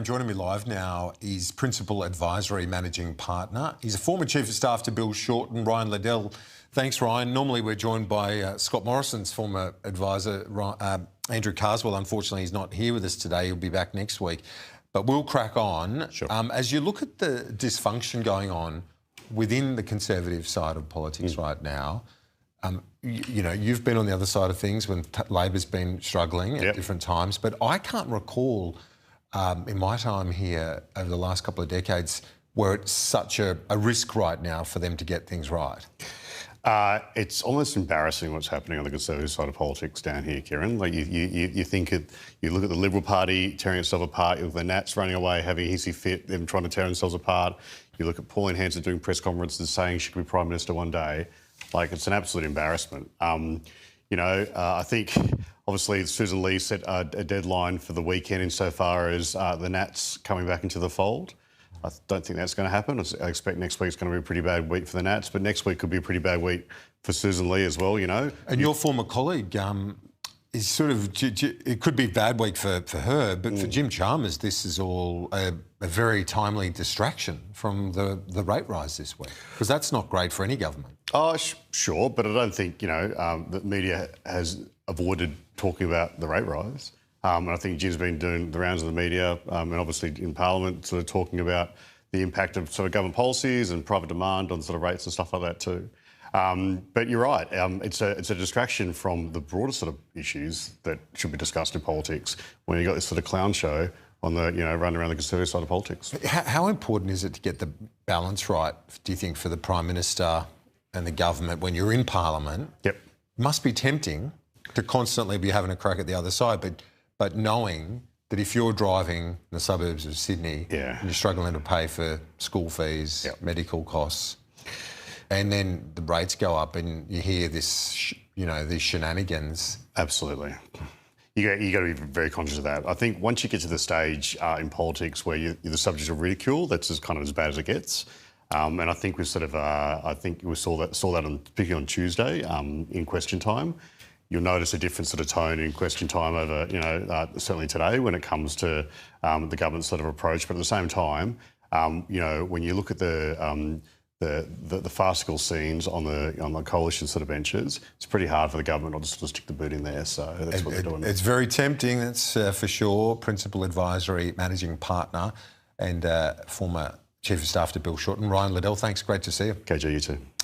Joining me live now is Principal Advisory Managing Partner. He's a former Chief of Staff to Bill Shorten, Ryan Liddell. Thanks, Ryan. Normally we're joined by Scott Morrison's former advisor, Andrew Carswell. Unfortunately, he's not here with us today. He'll be back next week. But we'll crack on. Sure. As you look at the dysfunction going on within the Conservative side of politics right now, you've been on the other side of things when Labor's been struggling at different times, but I can't recall in my time here over the last couple of decades where it's such a risk right now for them to get things right. It's almost embarrassing what's happening on the Conservative side of politics down here, Kieran. Like you think you look at the Liberal Party tearing itself apart, you look at the Nats running away, having a hissy fit, them trying to tear themselves apart. You look at Pauline Hanson doing press conferences saying she could be Prime Minister one day. Like, it's an absolute embarrassment. I think obviously Susan Lee set a deadline for the weekend insofar as the Nats coming back into the fold. I don't think that's going to happen. I expect next week's going to be a pretty bad week for the Nats, but next week could be a pretty bad week for Susan Lee as well, And your former colleague is sort of, it could be a bad week for her, but for Jim Chalmers, this is all a very timely distraction from the rate rise this week, because that's not great for any government. Oh, sure, but I don't think, the media has avoided talking about the rate rise. And I think Jim's been doing the rounds of the media and obviously in Parliament sort of talking about the impact of sort of government policies and private demand on sort of rates and stuff like that too. But you're right, it's a distraction from the broader sort of issues that should be discussed in politics when you've got this sort of clown show on the, running around the Conservative side of politics. How important is it to get the balance right, do you think, for the Prime Minister and the government when you're in Parliament? Yep. It must be tempting to constantly be having a crack at the other side, but knowing that if you're driving in the suburbs of Sydney and you're struggling to pay for school fees, medical costs, and then the rates go up and you hear this, these shenanigans. Absolutely. You got to be very conscious of that. I think once you get to the stage in politics where you're the subject of ridicule, that's as bad as it gets. And I think we saw that particularly on Tuesday in question time. You'll notice a different sort of tone in question time over, certainly today when it comes to the government's sort of approach. But at the same time, when you look at the farcical scenes on the coalition sort of benches, it's pretty hard for the government not to sort of stick the boot in there. So that's what they're doing. It's very tempting, that's for sure. Principal Advisory Managing Partner and former Chief of Staff to Bill Shorten, Ryan Liddell. Thanks, great to see you. KJ, you too.